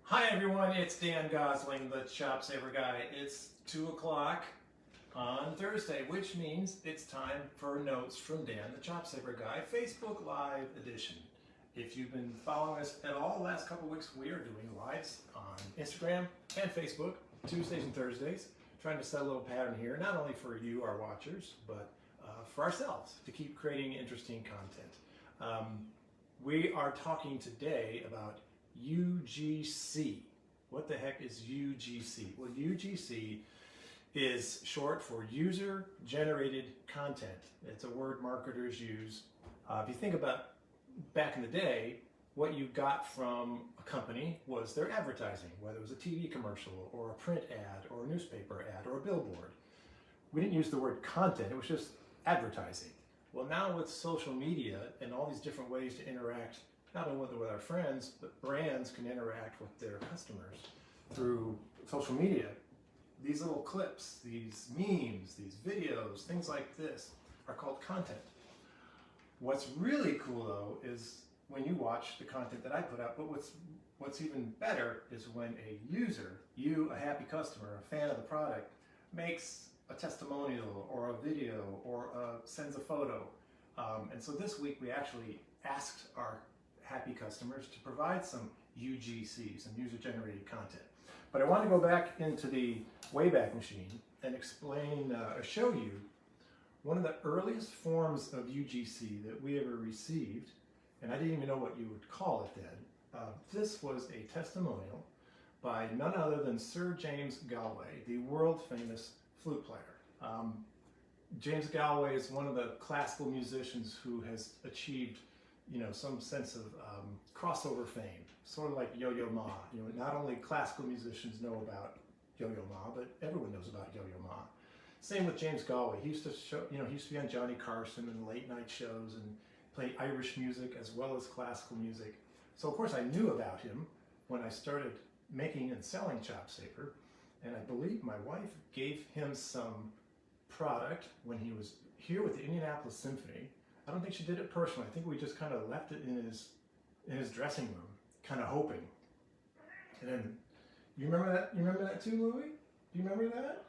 Hi everyone, it's Dan Gosling, the ChopSaver Guy. It's 2 o'clock on Thursday, which means it's time for Notes from Dan, the ChopSaver Guy, Facebook Live edition. If you've been following us at all the last couple of weeks, we are doing lives on Instagram and Facebook, Tuesdays and Thursdays, trying to set a little pattern here, not only for you, our watchers, but for ourselves, to keep creating interesting content. We are talking today about UGC. What the heck is UGC? Well, UGC is short for user generated content. It's a word marketers use. If you think about back in the day, what you got from a company was their advertising, whether it was a TV commercial or a print ad or a newspaper ad or a billboard. We didn't use the word content, it was just advertising. Well, now with social media and all these different ways to interact, not only with our friends, but brands can interact with their customers through social media. These little clips, these memes, these videos, things like this are called content. What's really cool though is when you watch the content that I put up, but what's even better is when a user, you, a happy customer, a fan of the product, makes a testimonial or a video or sends a photo. And so this week we actually asked our happy customers to provide some UGCs and user-generated content. But I want to go back into the Wayback Machine and explain, show you one of the earliest forms of UGC that we ever received, and I didn't even know what you would call it then. This was a testimonial by none other than Sir James Galway, the world-famous flute player. James Galway is one of the classical musicians who has achieved some sense of crossover fame, sort of like Yo-Yo Ma. Not only classical musicians know about Yo-Yo Ma, but everyone knows about Yo-Yo Ma. Same with James Galway. He used to show, he used to be on Johnny Carson and late night shows and play Irish music as well as classical music. So of course I knew about him when I started making and selling ChopSaver, and I believe my wife gave him some product when he was here with the Indianapolis Symphony. I don't think she did it personally. I think we just kind of left it in his dressing room, kind of hoping. And then, you remember that? You remember that too, Louie? Do you remember that?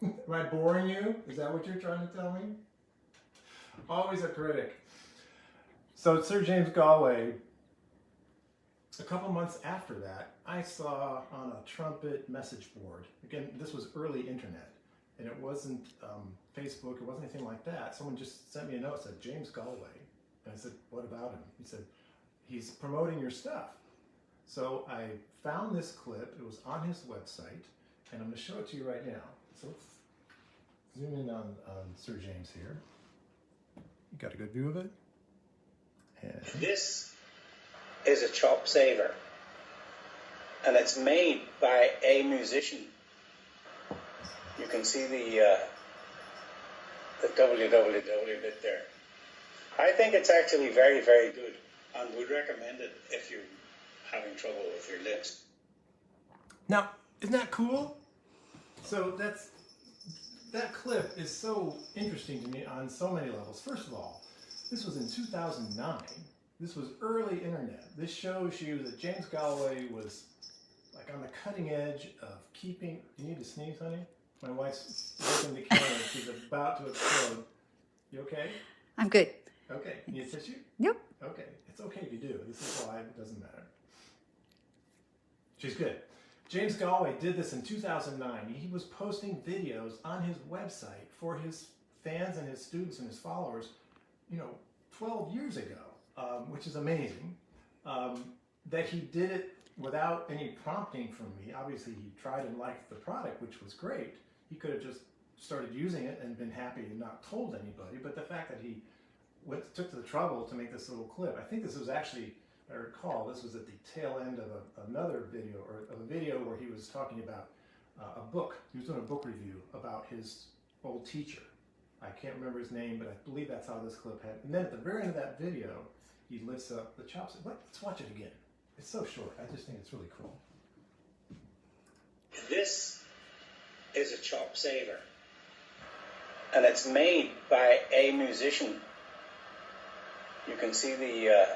Am I boring you? Is that what you're trying to tell me? Always a critic. So Sir James Galway, a couple months after that, I saw on a trumpet message board. Again, this was early internet. And it wasn't Facebook, it wasn't anything like that. Someone just sent me a note, said, James Galway. And I said, what about him? He said, he's promoting your stuff. So I found this clip, it was on his website, and I'm gonna show it to you right now. So let's zoom in on Sir James here. You got a good view of it? And this is a ChopSaver, and it's made by a musician. You can see the www bit there. I think it's actually very, very good and would recommend it if you're having trouble with your lips. Now, isn't that cool? So that clip is so interesting to me on so many levels. First of all, this was in 2009. This was early internet. This shows you that James Galway was like on the cutting edge of keeping... You need to sneeze, honey? My wife's working the camera. She's about to explode. You okay? I'm good. Okay. Need a tissue? Yep. Okay. It's okay if you do. This is live. It doesn't matter. She's good. James Galway did this in 2009. He was posting videos on his website for his fans and his students and his followers, 12 years ago, which is amazing. That he did it without any prompting from me. Obviously, he tried and liked the product, which was great. He could have just started using it and been happy and not told anybody. But the fact that he took to the trouble to make this little clip, I think this was actually, I recall, this was at the tail end of another video, or a video where he was talking about a book. He was doing a book review about his old teacher. I can't remember his name, but I believe that's how this clip had. And then at the very end of that video, he lifts up the ChopSaver. Let's watch it again. It's so short. I just think it's really cool. This is a ChopSaver, and it's made by a musician. You can see the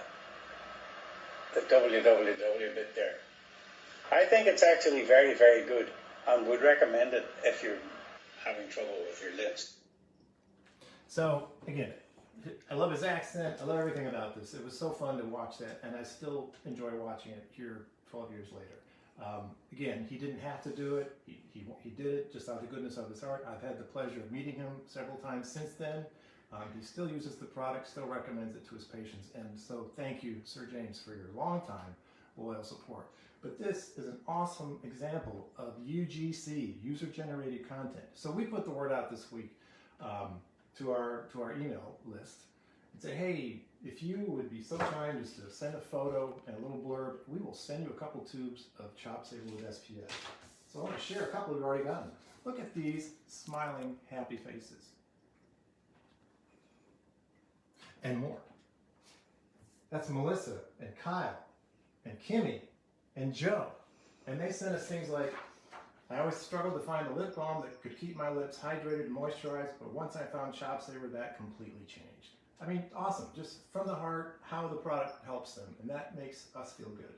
www bit there. I think it's actually very, very good and would recommend it if you're having trouble with your lips. So again, I love his accent. I love everything about this. It was so fun to watch that, and I still enjoy watching it here 12 years later. Again, he didn't have to do it. He did it just out of the goodness of his heart. I've had the pleasure of meeting him several times since then. He still uses the product, still recommends it to his patients. And so thank you, Sir James, for your long time loyal support. But this is an awesome example of UGC, user-generated content. So we put the word out this week to our email list and say, hey, if you would be so kind as to send a photo and a little blurb, we will send you a couple tubes of ChopSaver with SPF. So I want to share a couple we've already gotten. Look at these smiling, happy faces. And more. That's Melissa and Kyle and Kimmy and Joe. And they sent us things like, I always struggled to find a lip balm that could keep my lips hydrated and moisturized, but once I found ChopSaver, that completely changed. I mean, awesome. Just from the heart, how the product helps them, and that makes us feel good.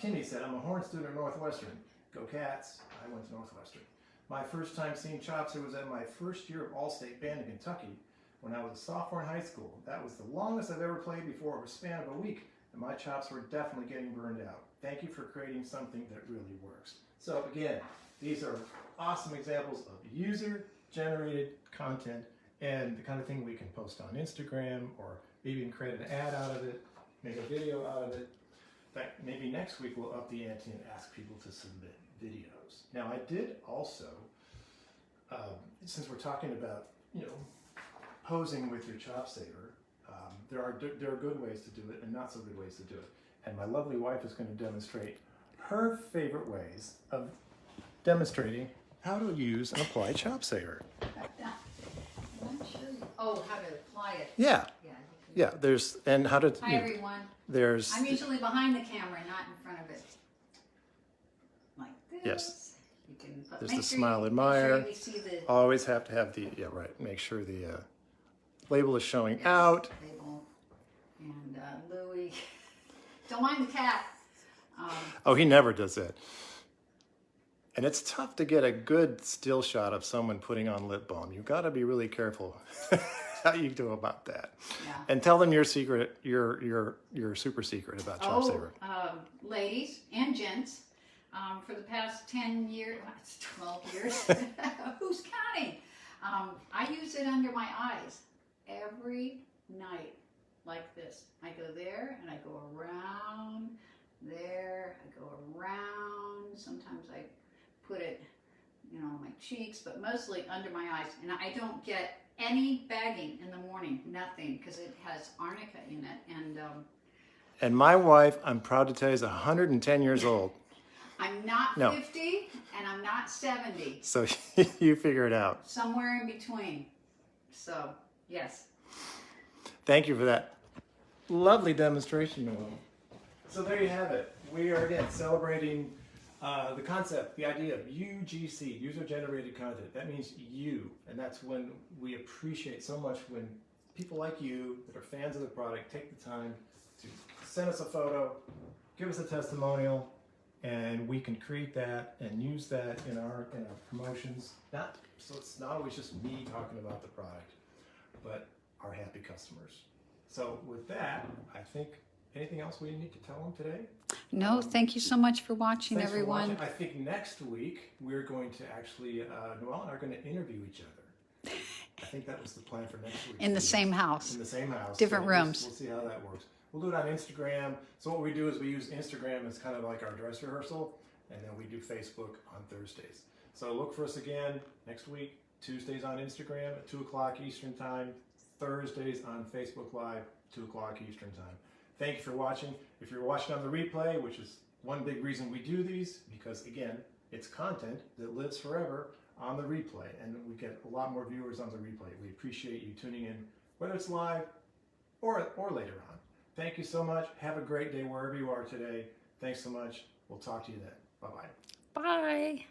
Kimmy said, I'm a Horn student at Northwestern. Go Cats. I went to Northwestern. My first time seeing ChopSaver was at my first year of All-State Band in Kentucky when I was a sophomore in high school. That was the longest I've ever played before over a span of a week, and my chops were definitely getting burned out. Thank you for creating something that really works. So again, these are awesome examples of user-generated content and the kind of thing we can post on Instagram or even create an ad out of it, make a video out of it. In fact, maybe next week we'll up the ante and ask people to submit videos. Now I did also, since we're talking about, posing with your ChopSaver, there are good ways to do it and not so good ways to do it. And my lovely wife is going to demonstrate her favorite ways of demonstrating how to use and apply ChopSaver. I'm not sure. Oh, how to apply it. Yeah. Yeah, there's, and how to... Hi, everyone. There's... I'm usually behind the camera, not in front of it. Like this. Yes. You can put, There's the sure smile you, admire. Make sure you see the Always have to have the, yeah, right. Make sure the label is showing out. label. And Louie. Don't mind the cat. Oh, he never does that. And it's tough to get a good still shot of someone putting on lip balm. You've got to be really careful how you do about that. Yeah. And tell them your secret, your super secret about ChopSaver. Ladies and gents, for the past 10 years, 12 years, who's counting? I use it under my eyes every night like this. I go there and I go around there, I go around. Sometimes I put it, on my cheeks, but mostly under my eyes. And I don't get any bagging in the morning, nothing, because it has arnica in it. And my wife, I'm proud to tell you, is 110 years old. I'm not 50 and I'm not 70. So you figure it out. Somewhere in between. So, yes. Thank you for that lovely demonstration, Noelle. So there you have it. We are again celebrating the concept, the idea of UGC, user-generated content. That means you, and that's when we appreciate so much when people like you that are fans of the product take the time to send us a photo, give us a testimonial, and we can create that and use that in our promotions. So it's not always just me talking about the product, but our happy customers. So with that, I think, anything else we need to tell them today? No, thank you so much for watching, Thanks everyone. For watching. I think next week we're going to actually, Noelle and I are going to interview each other. I think that was the plan for next week. In the same house. In the same house. Different rooms. We'll see how that works. We'll do it on Instagram. So what we do is we use Instagram as kind of like our dress rehearsal, and then we do Facebook on Thursdays. So look for us again next week, Tuesdays on Instagram at 2 o'clock Eastern Time, Thursdays on Facebook Live, 2 o'clock Eastern Time. Thank you for watching. If you're watching on the replay, which is one big reason we do these, because again, it's content that lives forever on the replay, and we get a lot more viewers on the replay. We appreciate you tuning in, whether it's live or later on. Thank you so much. Have a great day wherever you are today. Thanks so much. We'll talk to you then. Bye-bye. Bye.